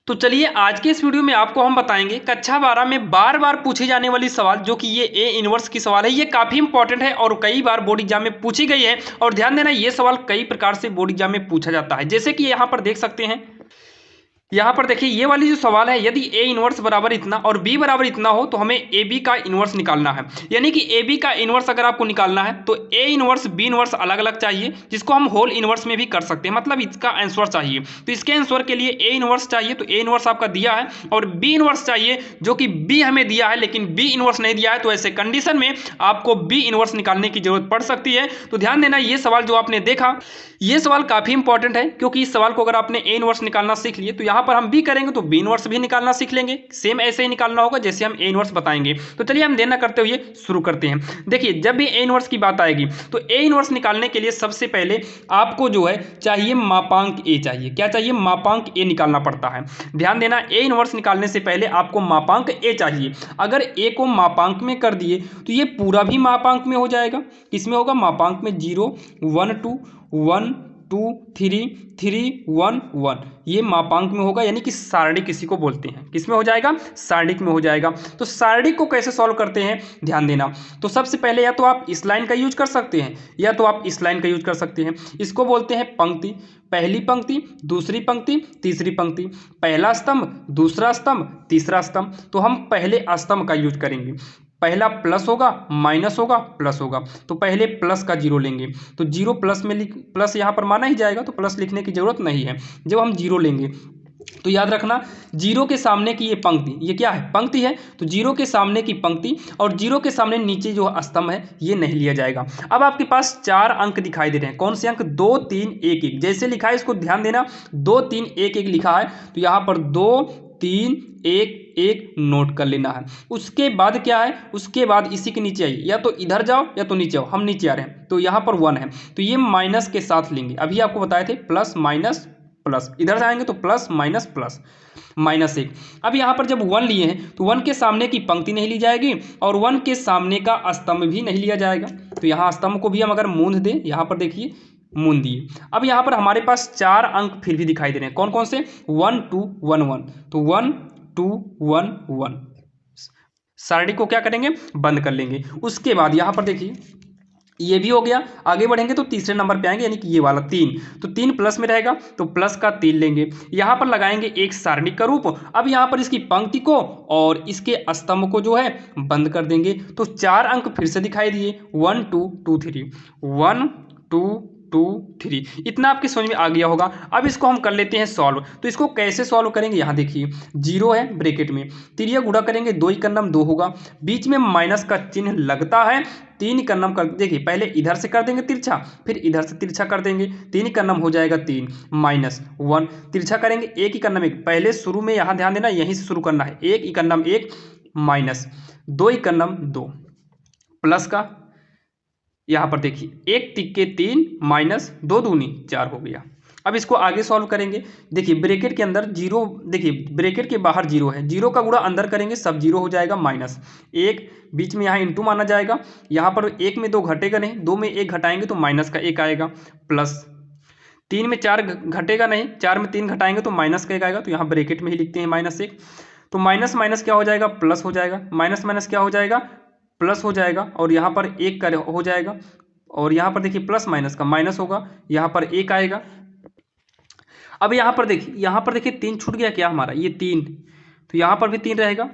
तो चलिए आज के इस वीडियो में आपको हम बताएंगे कक्षा 12 में बार बार पूछी जाने वाली सवाल जो कि ये ए इनवर्स की सवाल है। ये काफ़ी इंपॉर्टेंट है और कई बार बोर्ड एग्जाम में पूछी गई है। और ध्यान देना, ये सवाल कई प्रकार से बोर्ड एग्जाम में पूछा जाता है। जैसे कि यहाँ पर देख सकते हैं, यहाँ पर देखिए ये वाली जो सवाल है, यदि ए इनवर्स बराबर इतना और बी बराबर इतना हो तो हमें ए बी का इनवर्स निकालना है। यानी कि ए बी का इनवर्स अगर आपको निकालना है तो ए इनवर्स बी इनवर्स अलग अलग चाहिए, जिसको हम होल इनवर्स में भी कर सकते हैं। मतलब इसका आंसर चाहिए, तो इसके आंसर के लिए ए इनवर्स चाहिए, तो ए इनवर्स आपका दिया है। और बी इनवर्स चाहिए जो कि बी हमें दिया है लेकिन बी इनवर्स नहीं दिया है, तो ऐसे कंडीशन में आपको बी इनवर्स निकालने की जरूरत पड़ सकती है। तो ध्यान देना, ये सवाल जो आपने देखा ये सवाल काफ़ी इंपॉर्टेंट है, क्योंकि इस सवाल को अगर आपने ए इनवर्स निकालना सीख लिए तो यहाँ पर हम बी करेंगे तो बी इनवर्स भी निकालना सीख लेंगे। सेम ऐसे ही निकालना होगा जैसे हम ए इनवर्स बताएंगे। तो चलिए हम देर न करते हुए शुरू करते हैं। देखिए, जब भी ए इनवर्स की बात आएगी तो ए इनवर्स निकालने के लिए सबसे पहले आपको जो है चाहिए मापांक ए चाहिए। क्या चाहिए? मापांक ए निकालना पड़ता है। ध्यान देना, ए इनवर्स निकालने से पहले आपको मापांक ए चाहिए। अगर ए को मापांक में कर दिए तो ये पूरा भी मापांक में हो जाएगा। किसमें होगा? मापांक में। 0 1 2 1 2 3 3 1 1 ये मापांक में होगा, यानी कि सारणिक किसी को बोलते हैं। किस में हो जाएगा? सारणिक में हो जाएगा। तो सारणिक को कैसे सॉल्व करते हैं, ध्यान देना। तो सबसे पहले या तो आप इस लाइन का यूज कर सकते हैं या तो आप इस लाइन का यूज कर सकते हैं। इसको बोलते हैं पंक्ति। पहली पंक्ति, दूसरी पंक्ति, तीसरी पंक्ति, पहला स्तंभ, दूसरा स्तंभ, तीसरा स्तंभ। तो हम पहले स्तंभ का यूज करेंगे। पहला प्लस होगा, माइनस होगा, प्लस होगा। तो पहले प्लस का 0 लेंगे, तो 0 प्लस में प्लस यहाँ पर माना ही जाएगा, तो प्लस लिखने की जरूरत नहीं है। जब हम 0 लेंगे तो याद रखना, 0 के सामने की ये पंक्ति, ये क्या है? पंक्ति है। तो 0 के सामने की पंक्ति और 0 के सामने नीचे जो स्तंभ है ये नहीं लिया जाएगा। अब आपके पास 4 अंक दिखाई दे रहे हैं। कौन से अंक? 2 3 1 1। जैसे लिखा है इसको ध्यान देना, 2 3 1 1 लिखा है, तो यहाँ पर 2 3 1 1 नोट कर लेना है। उसके बाद क्या है? उसके बाद इसी के नीचे आइए, या तो इधर जाओ या तो नीचे आओ। हम नीचे आ रहे हैं तो यहाँ पर 1 है, तो ये माइनस के साथ लेंगे। अभी आपको बताए थे प्लस माइनस प्लस, इधर जाएंगे तो प्लस माइनस प्लस माइनस 1। अब यहाँ पर जब 1 लिए हैं तो 1 के सामने की पंक्ति नहीं ली जाएगी और 1 के सामने का स्तंभ भी नहीं लिया जाएगा। तो यहाँ स्तंभ को भी हम अगर मूंद दें, यहाँ पर देखिए मूंद दिए। अब यहाँ पर हमारे पास 4 अंक फिर भी दिखाई दे रहे हैं। कौन कौन से? 1 2 1 1। तो 1 2 1 1 सारणी को क्या करेंगे? बंद कर लेंगे। उसके बाद यहाँ पर देखिए ये भी हो गया। आगे बढ़ेंगे तो तीसरे नंबर पे आएंगे, यानी कि ये वाला 3। तो 3 प्लस में रहेगा तो प्लस का 3 लेंगे। यहाँ पर लगाएंगे एक सारणिक का रूप। अब यहाँ पर इसकी पंक्ति को और इसके स्तंभ को जो है बंद कर देंगे। तो 4 अंक फिर से दिखाई दिए, 1 2 2 3 1 2 2 3। इतना आपके समझ में आ गया होगा। अब इसको हम कर लेते हैं सॉल्व। तो इसको कैसे सॉल्व करेंगे? यहाँ देखिए 0 है ब्रैकेट में, तिरिया गुणा करेंगे, 2 का नम 2 होगा, बीच में माइनस का चिन्ह लगता है। 3 का नम कर, देखिए पहले इधर से कर देंगे तिरछा, फिर इधर से तिरछा कर देंगे। 3 का नम हो जाएगा 3 माइनस 1, तिरछा करेंगे 1 का नम 1। पहले शुरू में यहाँ ध्यान देना, यहीं से शुरू करना है। 1 का नम 1 माइनस 2 का नम 2 प्लस का, यहाँ पर देखिए 1 तिक्के 3 माइनस 2 दूनी 4 हो गया। अब इसको आगे सॉल्व करेंगे। देखिए ब्रैकेट के अंदर 0, देखिए ब्रैकेट के बाहर 0 है, 0 का गुणा अंदर करेंगे सब 0 हो जाएगा। माइनस 1 बीच में यहाँ इंटू माना जाएगा। यहाँ पर 1 में 2 घटेगा नहीं, 2 में 1 घटाएंगे तो माइनस का 1 आएगा। प्लस 3 में 4 घटेगा नहीं, 4 में 3 घटाएंगे तो माइनस का 1 आएगा। तो यहाँ ब्रैकेट में ही लिखते हैं माइनस 1। तो माइनस माइनस क्या हो जाएगा? प्लस हो जाएगा। माइनस माइनस क्या हो जाएगा? प्लस हो जाएगा। और यहाँ पर 1 का हो जाएगा। और यहाँ पर देखिए प्लस माइनस का माइनस होगा, यहाँ पर 1 आएगा। अब यहाँ पर देखिए 3 छूट गया क्या हमारा? ये 3, तो यहाँ पर भी 3 रहेगा।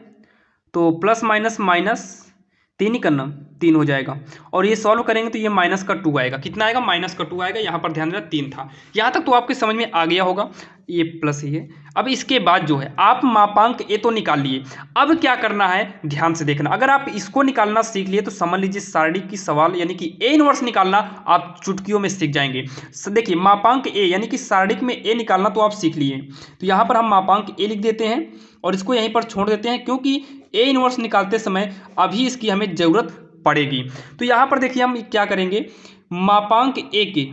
तो प्लस माइनस माइनस 3 ही करना 3 हो जाएगा। और ये सॉल्व करेंगे तो ये माइनस का 2 आएगा। कितना आएगा? माइनस का 2 आएगा। यहाँ पर ध्यान देना 3 था। यहाँ तक तो आपके समझ में आ गया होगा, ये प्लस ही है। अब इसके बाद जो है आप मापांक ए तो निकाल लिए, अब क्या करना है ध्यान से देखना। अगर आप इसको निकालना सीख लिए तो समझ लीजिए सारणी की सवाल यानी कि ए इनवर्स निकालना आप चुटकियों में सीख जाएंगे। देखिए मापांक ए यानी कि सारणिक में ए निकालना तो आप सीख लिए। तो यहाँ पर हम मापांक ए लिख देते हैं और इसको यहीं पर छोड़ देते हैं, क्योंकि ए इनवर्स निकालते समय अभी इसकी हमें जरूरत पड़ेगी। तो यहाँ पर देखिए हम क्या करेंगे, मापांक ए के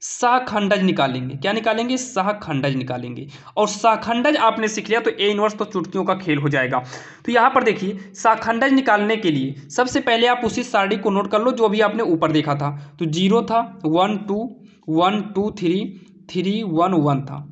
सहखंडज निकालेंगे। क्या निकालेंगे? सहखंडज निकालेंगे। और सहखंडज आपने सीख लिया तो ए इनवर्स तो चुटकियों का खेल हो जाएगा। तो यहाँ पर देखिए सहखंडज निकालने के लिए सबसे पहले आप उसी सारणी को नोट कर लो जो अभी आपने ऊपर देखा था। तो 0 था, 1 2 1 2 3 3 1 1 था।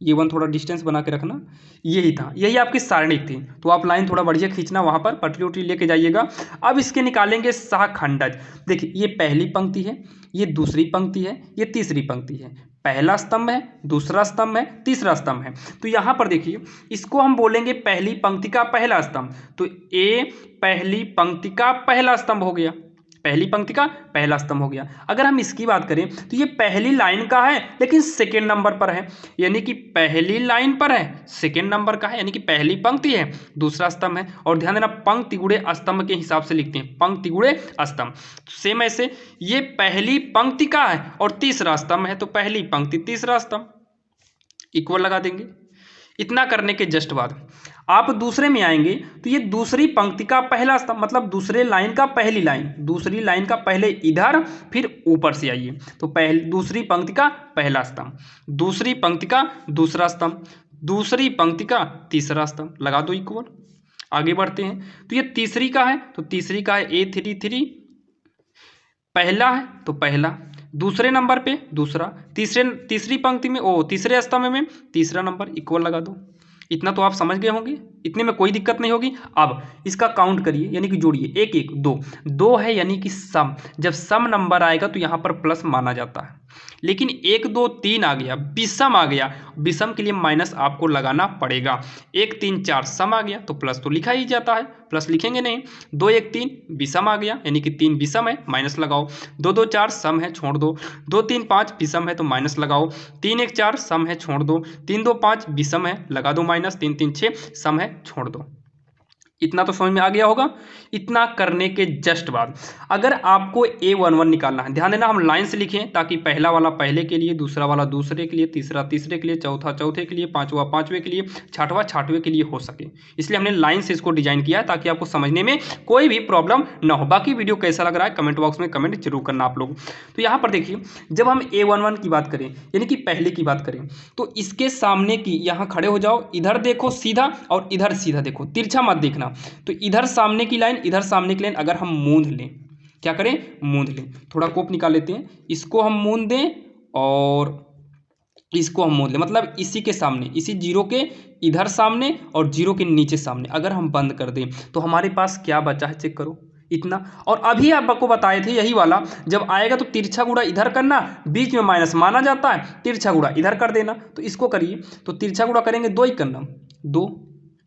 ये 1 थोड़ा डिस्टेंस बना के रखना, यही था, यही आपकी सारणिक थी। तो आप लाइन थोड़ा बढ़िया खींचना, वहाँ पर पटरी उटरी लेके जाइएगा। अब इसके निकालेंगे सहखंडज। देखिए ये पहली पंक्ति है, ये दूसरी पंक्ति है, ये तीसरी पंक्ति है, पहला स्तंभ है, दूसरा स्तंभ है, तीसरा स्तंभ है। तो यहाँ पर देखिए इसको हम बोलेंगे पहली पंक्ति का पहला स्तंभ। तो ए पहली पंक्ति का पहला स्तंभ हो गया, पहली पंक्ति का पहला स्तंभ हो गया। अगर हम इसकी बात करें तो ये पहली लाइन का है लेकिन सेकेंड नंबर पर है, यानी कि पहली लाइन पर है, सेकेंड नंबर का है, यानी कि पहली पंक्ति है, दूसरा स्तंभ है। और ध्यान देना पंक्ति गुणे स्तंभ के हिसाब से लिखते हैं, पंक्ति गुणे स्तंभ। सेम ऐसे ये पहली पंक्ति का है और तीसरा स्तंभ है, तो पहली पंक्ति तीसरा स्तंभ, इक्वल लगा देंगे। इतना करने के जस्ट बाद आप दूसरे में आएंगे तो ये दूसरी पंक्ति का पहला स्तंभ, मतलब दूसरे लाइन का पहली लाइन, दूसरी लाइन का पहले इधर फिर ऊपर से आइए, तो पहली दूसरी पंक्ति का पहला स्तंभ, दूसरी पंक्ति का दूसरा स्तंभ, दूसरी पंक्ति का तीसरा स्तंभ, लगा दो इक्वल। आगे बढ़ते हैं तो ये तीसरी का है, तो तीसरी का है A33, पहला है तो पहला, दूसरे नंबर पे दूसरा, तीसरी पंक्ति में तीसरे स्तंभ में तीसरा नंबर, इक्वल लगा दो। इतना तो आप समझ गए होंगे, इतने में कोई दिक्कत नहीं होगी। अब इसका काउंट करिए, यानी कि जोड़िए, 1 1 2 2 है, यानी कि सम, जब सम नंबर आएगा तो यहाँ पर प्लस माना जाता है। लेकिन 1 2 3 आ गया, विषम आ गया, विषम के लिए माइनस आपको लगाना पड़ेगा। 1 3 4 सम आ गया तो प्लस तो लिखा ही जाता है, प्लस लिखेंगे नहीं। 2 1 3 विषम आ गया, यानी कि 3 विषम है, माइनस लगाओ। 2 2 4 सम है, छोड़ दो। 2 3 5 विषम है तो माइनस लगाओ। 3 1 4 सम है, छोड़ दो। 3 2 5 विषम है, लगा दो माइनस। 3 3 6 सम है, छोड़ दो। इतना तो समझ में आ गया होगा। इतना करने के जस्ट बाद अगर आपको A11 निकालना है, ध्यान देना हम लाइन से लिखें ताकि पहला वाला पहले के लिए, दूसरा वाला दूसरे के लिए, तीसरा तीसरे के लिए, चौथा चौथे के लिए, पांचवा पांचवे के लिए, छठवां छठवें के लिए हो सके, इसलिए हमने लाइन से इसको डिजाइन किया है ताकि आपको समझने में कोई भी प्रॉब्लम ना हो। बाकी वीडियो कैसा लग रहा है कमेंट बॉक्स में कमेंट जरूर करना आप लोग। तो यहाँ पर देखिए जब हम A11 की बात करें, यानी कि पहले की बात करें, तो इसके सामने की यहाँ खड़े हो जाओ, इधर देखो सीधा और इधर सीधा देखो, तिरछा मत देखना। तो इधर सामने की लाइन, इधर सामने की लाइन अगर हम मूंद लें, क्या करें, मूंद लें। थोड़ा कोप निकाल लेते हैं, इसको हम मूंद दें और इसको हम मूंद लें, मतलब इसी के सामने, इसी जीरो के इधर सामने और जीरो के नीचे सामने अगर हम बंद कर दें तो हमारे पास क्या बचा है, चेक करो इतना। और अभी आपको बताए थे यही वाला, जब आएगा तो तिरछा गुणा इधर करना, बीच में माइनस माना जाता है, तिरछा गुणा इधर कर देना। तो इसको करिए, तो तिरछा गुणा करेंगे 2 ही करना, 2,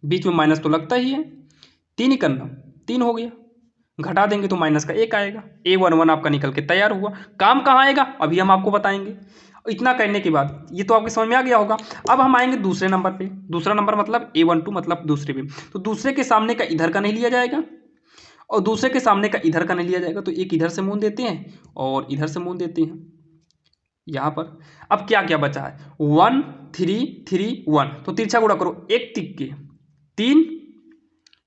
बीच में माइनस तो लगता ही है, 3 ही करना, 3 हो गया, घटा देंगे तो माइनस का 1 आएगा। A11 आपका निकल के तैयार हुआ। काम कहाँ आएगा अभी हम आपको बताएंगे। इतना करने के बाद ये तो आपके समझ में आ गया होगा। अब हम आएंगे दूसरे नंबर पे, दूसरा नंबर मतलब A12 मतलब दूसरे पे। तो दूसरे के सामने का इधर का नहीं लिया जाएगा और दूसरे के सामने का इधर का नहीं लिया जाएगा, तो एक इधर से मूंद देते हैं और इधर से मूंद देते हैं यहाँ पर। अब क्या क्या बचा है, 1 3 3 1, तो तिरछा गुणा करो, 1 तिक्के 3,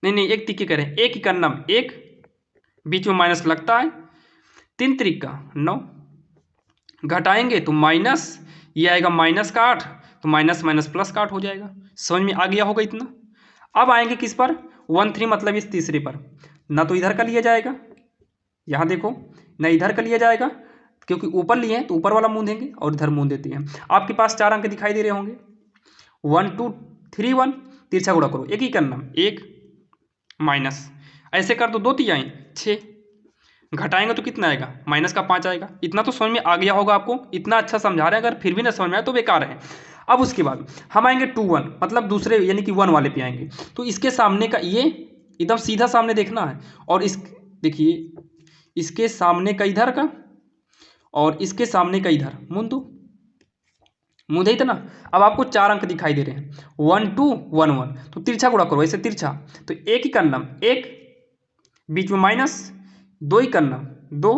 नहीं 1 तिक्के करें, 1 ही करना, 1 बीच में माइनस लगता है, 3 त्रिक का 9, घटाएंगे तो माइनस, ये आएगा माइनस का 8, तो माइनस माइनस प्लस का 8 हो जाएगा। समझ में आ गया होगा इतना। अब आएंगे किस पर, 1 3 मतलब इस तीसरे पर, ना तो इधर का लिया जाएगा, यहाँ देखो, ना इधर का लिया जाएगा क्योंकि ऊपर लिए हैं तो ऊपर वाला मूंदेंगे और इधर मूंद देते हैं। आपके पास 4 अंक दिखाई दे रहे होंगे, 1 2 3 1, तिरछा गुणा करो, 1 ही करना, 1 माइनस, ऐसे कर दो 2 3 आए 6, घटाएंगे तो कितना आएगा, माइनस का 5 आएगा। इतना तो समझ में आ गया होगा आपको। इतना अच्छा समझा रहे हैं, अगर फिर भी ना समझ में आए तो बेकार है। अब उसके बाद हम आएंगे 2 1, मतलब दूसरे यानी कि 1 वाले पे आएंगे। तो इसके सामने का ये एकदम सीधा सामने देखना है, और इस देखिए इसके सामने का इधर का और इसके सामने का इधर मूंदो, मूंदे इतना। अब आपको 4 अंक दिखाई दे रहे हैं, 1 2 1 1, तो तिरछा गुणा करो, ऐसे तिरछा, तो 1 ही करना, 1 बीच में माइनस, 2 ही करना, 2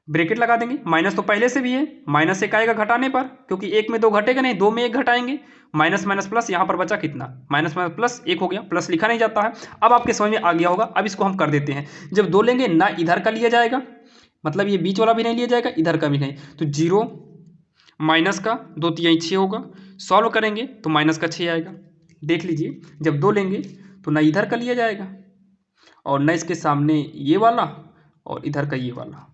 ब्रैकेट लगा देंगे, माइनस तो पहले से भी है, माइनस 1 आएगा घटाने पर, क्योंकि 1 में 2 घटेगा नहीं, 2 में 1 घटाएंगे, माइनस माइनस प्लस, यहाँ पर बचा कितना, माइनस माइनस प्लस 1 हो गया, प्लस लिखा नहीं जाता है। अब आपके समझ में आ गया होगा। अब इसको हम कर देते हैं, जब 2 लेंगे ना इधर का लिया जाएगा, मतलब ये बीच वाला भी नहीं लिया जाएगा, इधर का भी नहीं, तो 0 माइनस का 2 3 6 होगा, सॉल्व करेंगे तो माइनस का 6 आएगा। देख लीजिए, जब 2 लेंगे तो ना इधर का लिया जाएगा और न इसके सामने ये वाला और इधर का ये वाला,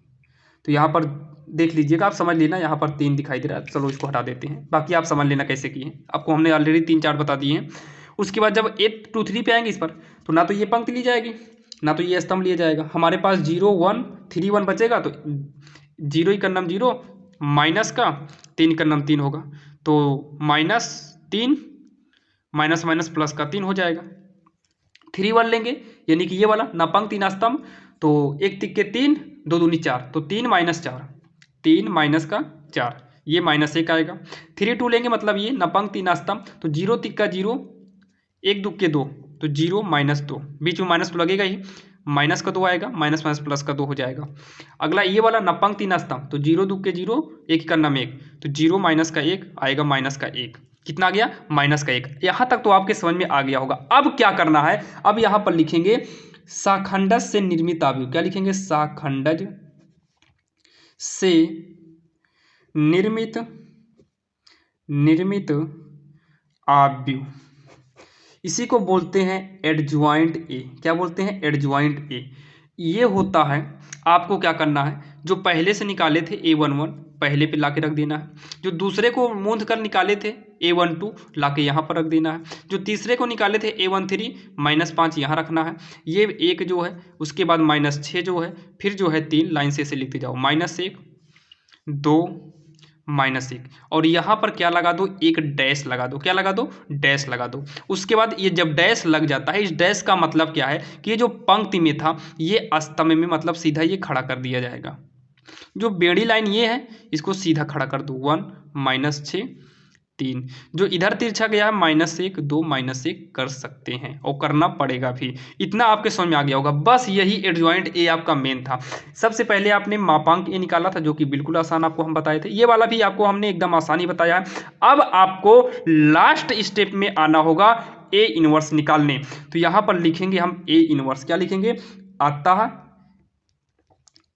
तो यहाँ पर देख लीजिएगा, आप समझ लेना। यहाँ पर 3 दिखाई दे रहा है, चलो इसको हटा देते हैं, बाकी आप समझ लेना कैसे किए हैं। आपको हमने ऑलरेडी 3-4 बता दिए हैं। उसके बाद जब 8 2 3 पे आएंगे इस पर, तो ना तो ये पंक्ति ली जाएगी ना तो ये स्तंभ लिया जाएगा। हमारे पास 0 1 3 1 बचेगा, तो 0 ही का नाम 0 माइनस का 3 का नाम 3 होगा, तो -3 माइनस माइनस प्लस का 3 हो जाएगा। 3 1 लेंगे यानी कि ये वाला ना पंक्ति ना स्तंभ, तो 1 तिक्के 3 2 दूनी 4, तो 3 - 4 3 माइनस का 4, ये -1 आएगा। 3 2 लेंगे मतलब ये ना पंक्ति ना स्तंभ, तो 0 तिक्का 0 1 दुक्के 2, तो 0 -2, बीच में माइनस तो लगेगा ही, माइनस का 2 आएगा, माइनस माइनस प्लस का 2 हो जाएगा। अगला ये वाला ना पंक्ति ना स्तंभ, तो 0 दुक्के 0 1 का नाम 1, तो 0 माइनस का 1 आएगा, माइनस का 1 कितना आ गया -1। यहाँ तक तो आपके समझ में आ गया होगा। अब क्या करना है, अब यहाँ पर लिखेंगे शाखंडज से निर्मित आव्यूह। क्या लिखेंगे, शाखंडज से निर्मित आव्यूह, इसी को बोलते हैं एडज्वाइंट ए। क्या बोलते हैं, एडज्वाइंट ए। ये होता है, आपको क्या करना है, जो पहले से निकाले थे A11 पहले पे लाके रख देना है, जो दूसरे को मूंद कर निकाले थे A12 लाके यहाँ पर रख देना है, जो तीसरे को निकाले थे A13 -5 यहाँ रखना है, ये 1 जो है, उसके बाद -6 जो है, फिर जो है 3 लाइन से ऐसे लिखते जाओ, -1 2 -1, और यहाँ पर क्या लगा दो, एक डैश लगा दो। क्या लगा दो, डैश लगा दो। उसके बाद ये जब डैश लग जाता है, इस डैश का मतलब क्या है कि ये जो पंक्ति में था ये स्तंभ में मतलब सीधा ये खड़ा कर दिया जाएगा। जो बेड़ी लाइन ये है इसको सीधा खड़ा कर दो, 1 -6 3, जो इधर तिरछा गया है -1 2 -1 कर सकते हैं, और करना पड़ेगा भी। इतना आपके समझ में आ गया होगा। बस यही एडजॉइंट ए आपका मेन था। सबसे पहले आपने मापांक ए निकाला था, जो कि बिल्कुल आसान आपको हम बताए थे। ये वाला भी आपको हमने एकदम आसानी बताया है। अब आपको लास्ट स्टेप में आना होगा ए इनवर्स निकालने। तो यहाँ पर लिखेंगे हम ए इनवर्स। क्या लिखेंगे, आता है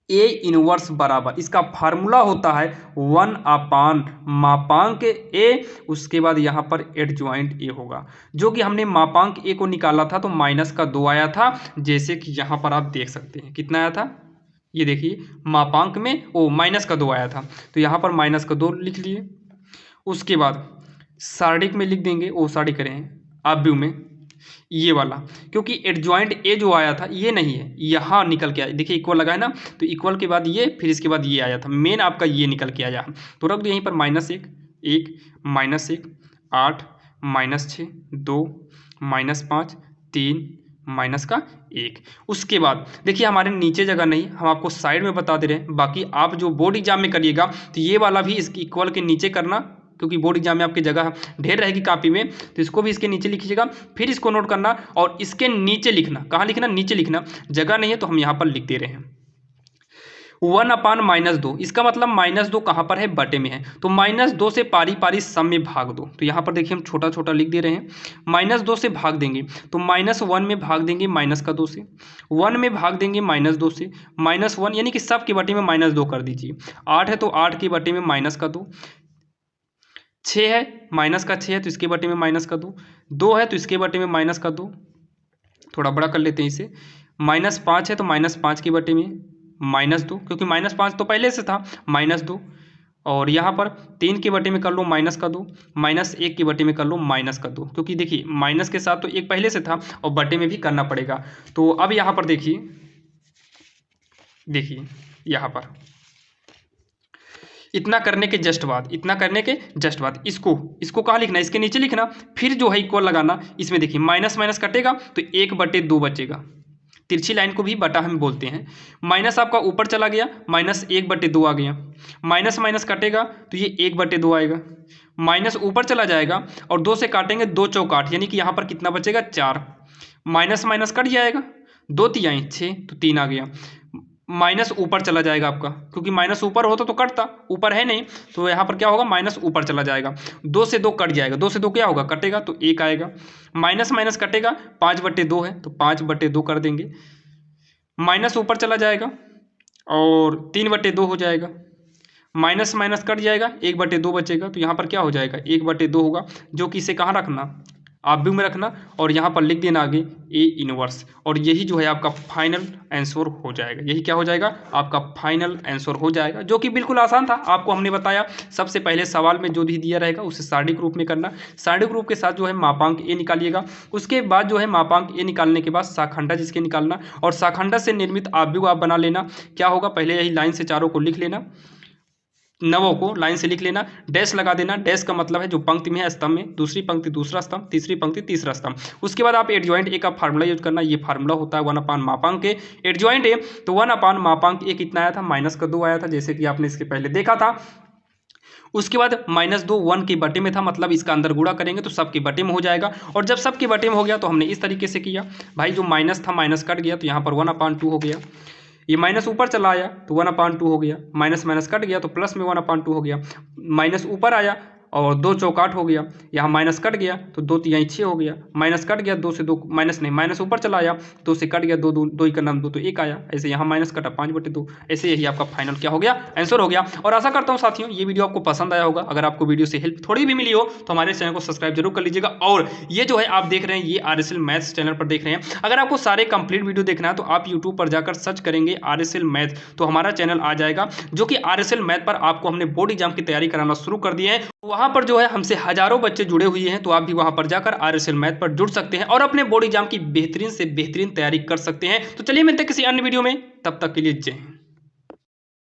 ए इनवर्स बराबर, इसका फार्मूला होता है 1/, मापांक ए, उसके बाद यहाँ पर एडज्वाइंट ए होगा। जो कि हमने मापांक ए को निकाला था तो -2 आया था, जैसे कि यहाँ पर आप देख सकते हैं। कितना आया था, ये देखिए मापांक में -2 आया था, तो यहाँ पर -2 लिख लिए। उसके बाद सारणिक में लिख देंगे, सारणिक करें आव्यूह में ये वाला, क्योंकि एडजॉइंट ए जो आया था ये नहीं है, यहाँ निकल के आया। देखिए इक्वल लगा है ना, तो इक्वल के बाद ये, फिर इसके बाद ये आया था, मेन आपका ये निकल के आया। तो रख दो यहीं पर -1 1 -1 8 -6 2 -5 3 -1। उसके बाद देखिए हमारे नीचे जगह नहीं, हम आपको साइड में बता दे रहे हैं। बाकी आप जो बोर्ड एग्जाम में करिएगा तो ये वाला भी इस इक्वल के नीचे करना, क्योंकि बोर्ड एग्जाम में आपकी जगह ढेर रहेगी कॉपी में, तो इसको भी इसके नीचे लिखिएगा। फिर इसको नोट करना और इसके नीचे लिखना। कहाँ लिखना, नीचे लिखना, जगह नहीं है तो हम यहाँ पर लिख दे रहे हैं 1/-2। इसका मतलब -2 कहाँ पर है, बटे में है, तो -2 से पारी पारी सम में भाग दो। तो यहाँ पर देखिए हम छोटा छोटा लिख दे रहे हैं। -2 से भाग देंगे तो -1 में भाग देंगे -2 से, 1 में भाग देंगे -2 से, -1 यानी कि सब के बटे में -2 कर दीजिए। 8 है तो 8 के बटे में -2, 6 है -6 है तो इसके बटे में -2, 2 है तो इसके बटे में -2, थोड़ा बड़ा कर लेते हैं इसे। -5 है तो -5 के बटे में -2, क्योंकि -5 तो पहले से था, -2। और यहाँ पर 3 के बटे में कर लो -2, -1 के बटे में कर लो -2, क्योंकि देखिए माइनस के साथ तो 1 पहले से था और बटे में भी करना पड़ेगा। तो अब यहाँ पर देखिए यहाँ पर इतना करने के जस्ट बाद इसको कहाँ लिखना, इसके नीचे लिखना। फिर जो है इक्वल लगाना, इसमें देखिए माइनस माइनस कटेगा तो 1/2 बचेगा। तिरछी लाइन को भी बटा हम बोलते हैं। माइनस आपका ऊपर चला गया, -1/2 आ गया। माइनस माइनस कटेगा तो ये 1/2 आएगा। माइनस ऊपर चला जाएगा और 2 से काटेंगे, 2 चौक 8, यानी कि यहाँ पर कितना बचेगा, 4। माइनस माइनस कट जाएगा, 2 तिहाई 6, तो 3 आ गया। माइनस ऊपर चला जाएगा आपका, क्योंकि माइनस ऊपर होता तो कटता, ऊपर है नहीं, तो यहाँ पर क्या होगा, माइनस ऊपर चला जाएगा। 2 से 2 कट जाएगा, 2 से 2 क्या होगा, कटेगा, तो 1 आएगा। माइनस माइनस कटेगा, 5/2 है तो 5/2 कर देंगे। माइनस ऊपर चला जाएगा और 3/2 हो जाएगा। माइनस माइनस कट जाएगा, 1/2 बचेगा, तो यहाँ पर क्या हो जाएगा, 1/2 होगा, जो कि इसे कहाँ रखना, आप भी में रखना और यहाँ पर लिख देना आगे ए इनवर्स, और यही जो है आपका फाइनल आंसर हो जाएगा। यही क्या हो जाएगा, आपका फाइनल आंसर हो जाएगा, जो कि बिल्कुल आसान था। आपको हमने बताया सबसे पहले सवाल में जो भी दिया रहेगा उसे सारणिक रूप में करना, सारणिक रूप के साथ जो है मापांक ए निकालिएगा। उसके बाद जो है मापांक ए निकालने के बाद शाखंडा जिसके निकालना, और शाखंडा से निर्मित आव्यूह आप बना लेना। क्या होगा, पहले यही लाइन से चारों को लिख लेना, नवों को लाइन से लिख लेना, डैश लगा देना। डैश का मतलब है जो पंक्ति में है स्तंभ में, दूसरी पंक्ति दूसरा स्तंभ, तीसरी पंक्ति तीसरा स्तंभ। उसके बाद आप एडजॉइंट ए का फार्मूला यूज करना। ये फार्मूला होता है 1/, मापांक ए एडजॉइंट ए, तो 1/, मापांक ए कितना आया था, -2 आया था, जैसे कि आपने इसके पहले देखा था। उसके बाद -2 1 के बटे में था, मतलब इसका अंदर गुणा करेंगे तो सब के बटे में हो जाएगा। और जब सब के बटे में हो गया तो हमने इस तरीके से किया, भाई जो माइनस था माइनस कट गया तो यहाँ पर 1/2 हो गया। ये माइनस ऊपर चला आया तो 1/2 हो गया, माइनस माइनस कट गया तो प्लस में 1/2 हो गया। माइनस ऊपर आया और 2 चौकाट हो गया, यहाँ माइनस कट गया तो 2 तिहाई 6 हो गया, माइनस कट गया 2 से 2 माइनस नहीं, माइनस ऊपर चला आया 2 से कट गया 2 2 ही का नाम 2 तो 1 आया। ऐसे यहाँ माइनस कटा 5/2, ऐसे यही आपका फाइनल क्या हो गया, आंसर हो गया। और आशा करता हूँ साथियों ये वीडियो आपको पसंद आया होगा। अगर आपको वीडियो से हेल्प थोड़ी भी मिली हो तो हमारे चैनल को सब्सक्राइब जरूर कर लीजिएगा। और ये जो है आप देख रहे हैं ये RSL मैथ्स चैनल पर देख रहे हैं। अगर आपको सारे कंप्लीट वीडियो देखना है तो आप यूट्यूब पर जाकर सर्च करेंगे RSL मैथ, तो हमारा चैनल आ जाएगा, जो कि RSL मैथ पर आपको हमने बोर्ड एग्जाम की तैयारी कराना शुरू कर दिए हैं। वहां पर जो है हमसे हजारों बच्चे जुड़े हुए हैं, तो आप भी वहां पर जाकर RSL मैथ पर जुड़ सकते हैं और अपने बोर्ड एग्जाम की बेहतरीन से बेहतरीन तैयारी कर सकते हैं। तो चलिए मिलते हैं किसी अन्य वीडियो में, तब तक के लिए जय हिंद।